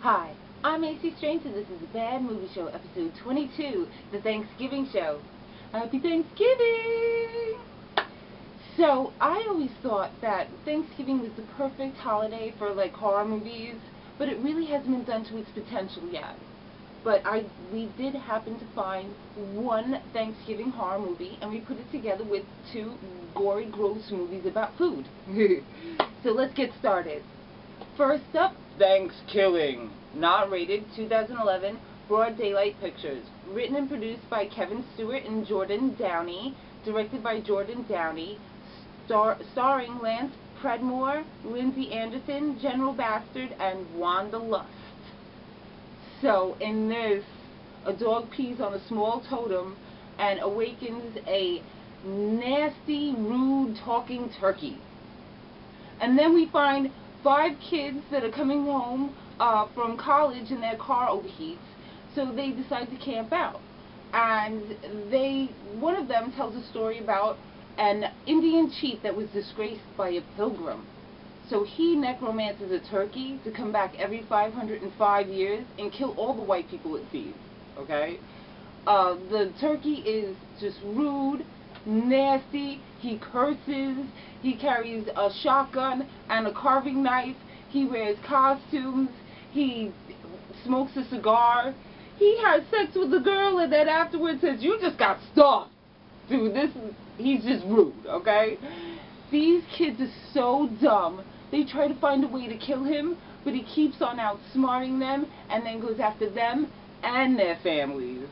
Hi, I'm AC Strange and this is the Bad Movie Show, episode 22, the Thanksgiving show. Happy Thanksgiving! So, I always thought that Thanksgiving was the perfect holiday for, like, horror movies, but it really hasn't been done to its potential yet. But we did happen to find one Thanksgiving horror movie, and we put it together with two gory, gross movies about food. So let's get started. First up, Thankskilling, not rated, 2011, Broad Daylight Pictures. Written and produced by Kevin Stewart and Jordan Downey. Directed by Jordan Downey. Starring Lance Predmore, Lindsay Anderson, General Bastard, and Wanda Lust. So, in this, a dog pees on a small totem and awakens a nasty, rude, talking turkey. And then we find 5 kids that are coming home from college and their car overheats, so they decide to camp out. And one of them tells a story about an Indian chief that was disgraced by a pilgrim. So he necromances a turkey to come back every 505 years and kill all the white people it feeds. Okay? The turkey is just rude, nasty, he curses, he carries a shotgun and a carving knife, he wears costumes, he smokes a cigar, he has sex with a girl and then afterwards says, "You just got stuffed." Dude, he's just rude, okay? These kids are so dumb. They try to find a way to kill him, but he keeps on outsmarting them and then goes after them and their families.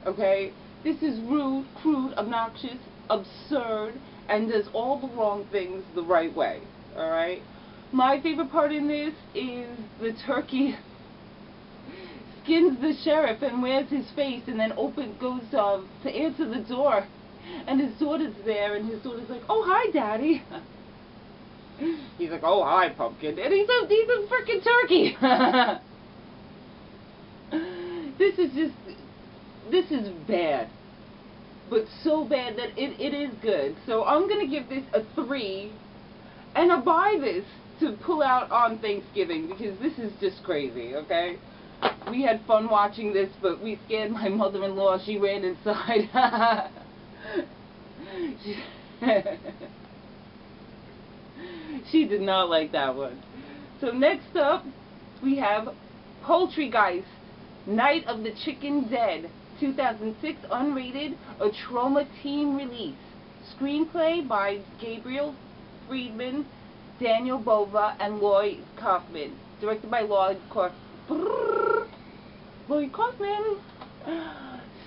Okay? This is rude, crude, obnoxious, absurd, and does all the wrong things the right way. Alright? My favorite part in this is the turkey skins the sheriff and wears his face and then goes to answer the door. And his daughter's there and his daughter's like, "Oh, hi, Daddy." He's like, "Oh, hi, pumpkin." And he's a freaking turkey. This is bad. But so bad that it is good. So I'm going to give this a 3. And I buy this to pull out on Thanksgiving because this is just crazy, okay? We had fun watching this, but we scared my mother-in-law. She ran inside. She did not like that one. So next up, we have Poultrygeist, Night of the Chicken Dead, 2006, unrated, a Trauma Team release. Screenplay by Gabriel Friedman, Daniel Bova, and Lloyd Kaufman. Directed by Lloyd Kaufman.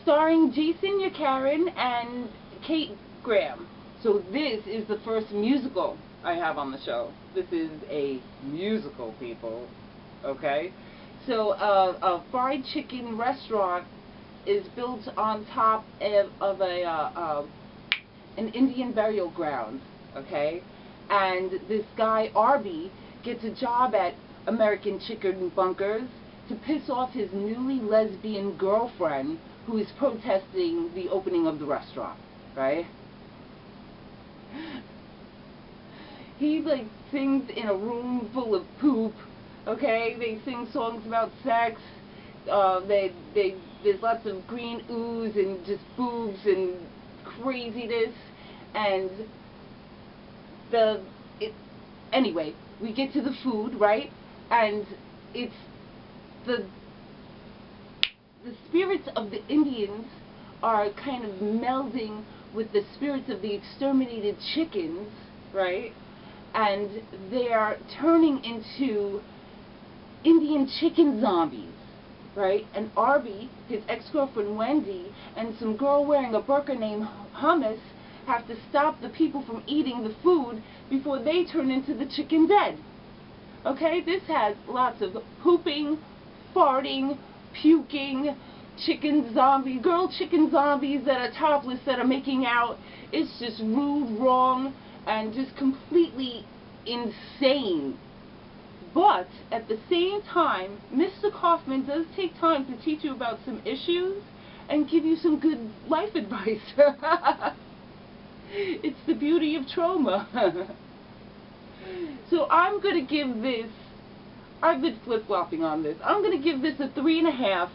Starring Jason Yakarin and Kate Graham. So this is the first musical I have on the show. This is a musical, people. Okay? So a fried chicken restaurant is built on top of an Indian burial ground. Okay? And this guy, Arby, gets a job at American Chicken Bunkers to piss off his newly lesbian girlfriend who is protesting the opening of the restaurant. Right? He, like, sings in a room full of poop, okay? They sing songs about sex, there's lots of green ooze and just boobs and craziness, and anyway, we get to the food, right? And it's the spirits of the Indians are kind of melding with the spirits of the exterminated chickens, right? And they are turning into Indian chicken zombies, right? And Arby, his ex-girlfriend Wendy, and some girl wearing a burqa named Hummus have to stop the people from eating the food before they turn into the chicken dead. Okay? This has lots of pooping, farting, puking, girl chicken zombies that are topless that are making out. It's just rude, wrong, and just completely insane. But at the same time, Mr. Kaufman does take time to teach you about some issues and give you some good life advice. It's the beauty of trauma. So I'm going to give this I've been flip-flopping on this. I'm going to give this a 3.5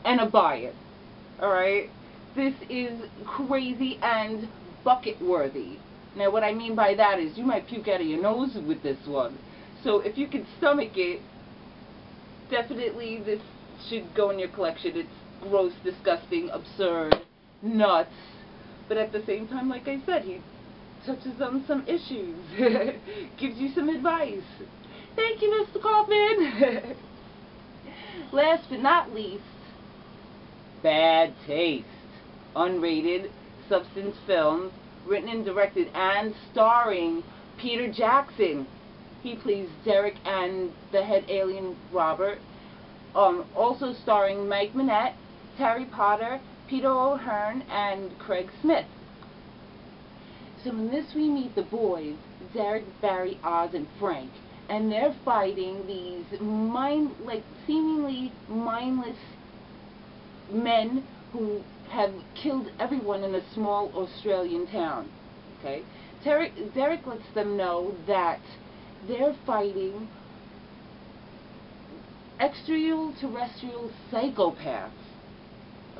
and a buy it. Alright? This is crazy and bucket-worthy. Now, what I mean by that is you might puke out of your nose with this one. So, if you can stomach it, definitely this should go in your collection. It's gross, disgusting, absurd, nuts. But at the same time, like I said, he touches on some issues. Gives you some advice. Thank you, Mr. Kaufman. Last but not least, Bad Taste. Unrated substance films, written and directed and starring Peter Jackson. He plays Derek and the head alien Robert. Also starring Mike Minette, Terry Potter, Peter O'Hearn, and Craig Smith. So in this we meet the boys, Derek, Barry, Oz, and Frank, and they're fighting these seemingly mindless men who have killed everyone in a small Australian town. Okay, Derek lets them know that they're fighting extraterrestrial psychopaths.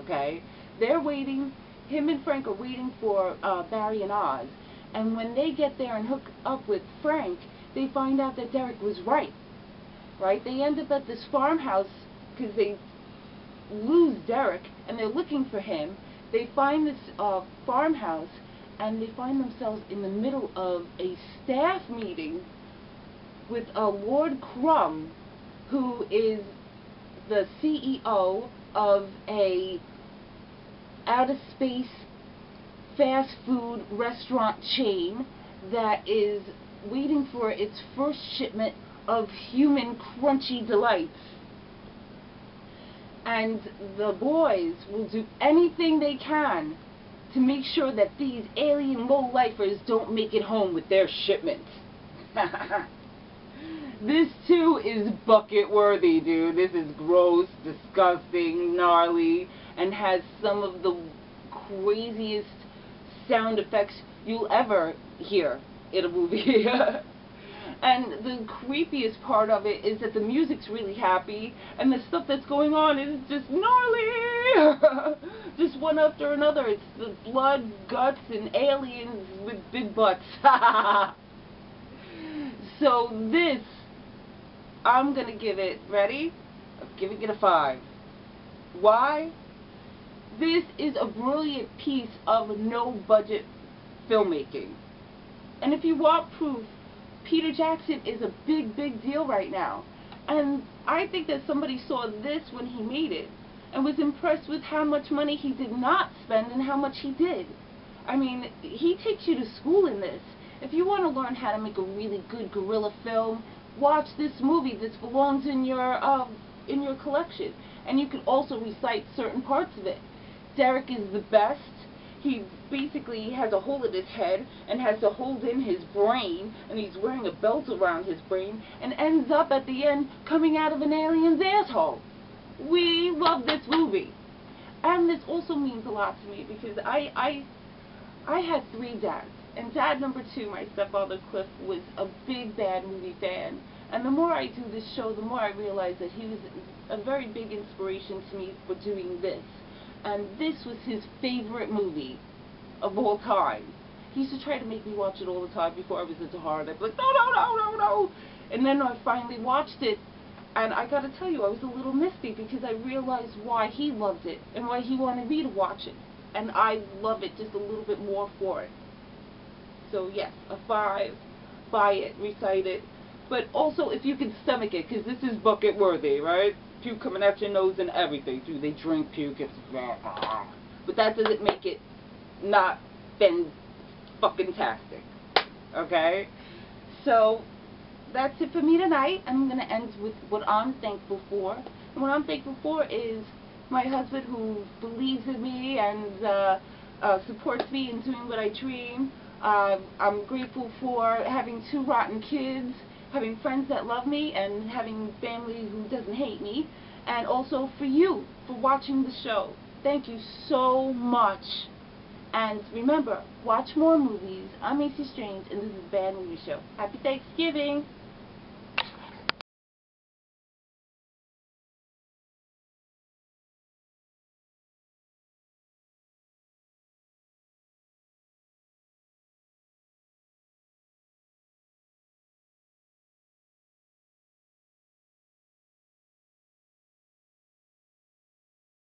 Okay, they're waiting. Him and Frank are waiting for Barry and Oz, and when they get there and hook up with Frank, they find out that Derek was right. Right? They end up at this farmhouse because they lose Derek, and they're looking for him. They find this farmhouse, and they find themselves in the middle of a staff meeting with Lord Crumb, who is the CEO of a out-of-space fast food restaurant chain that is waiting for its first shipment of human crunchy delights. And the boys will do anything they can to make sure that these alien low-lifers don't make it home with their shipment. This too is bucket-worthy, dude. This is gross, disgusting, gnarly, and has some of the craziest sound effects you'll ever hear in a movie. And the creepiest part of it is that the music's really happy, and the stuff that's going on is just gnarly! Just one after another. It's the blood, guts, and aliens with big butts. So this, I'm gonna give it, ready? I'm giving it a 5. Why? This is a brilliant piece of no-budget filmmaking. And if you want proof, Peter Jackson is a big, big deal right now. And I think that somebody saw this when he made it and was impressed with how much money he did not spend and how much he did. I mean, he takes you to school in this. If you want to learn how to make a really good guerrilla film, watch this movie. This belongs in your collection. And you can also recite certain parts of it. Derek is the best. He basically has a hole in his head and has to hold in his brain, and he's wearing a belt around his brain, and ends up at the end coming out of an alien's asshole. We love this movie. And this also means a lot to me because I had 3 dads. And dad number 2, my stepfather Cliff, was a big Bad movie fan. And the more I do this show, the more I realize that he was a very big inspiration to me for doing this. And this was his favorite movie of all time. He used to try to make me watch it all the time before I was into horror. I'd be like, no, no, no, no, no. And then I finally watched it, and I gotta tell you, I was a little misty because I realized why he loved it and why he wanted me to watch it. And I love it just a little bit more for it. So yes, a 5. Buy it, recite it. But also if you can stomach it, because this is bucket worthy, right? Puke coming out your nose and everything. Dude, they drink puke. It's but that doesn't make it not been fucking tastic. Okay? So that's it for me tonight. I'm gonna end with what I'm thankful for. And what I'm thankful for is my husband who believes in me and supports me in doing what I dream. I'm grateful for having 2 rotten kids, having friends that love me, and having family who doesn't hate me, and also for you, for watching the show. Thank you so much. And remember, watch more movies. I'm Macy Strange, and this is Bad Movie Show. Happy Thanksgiving!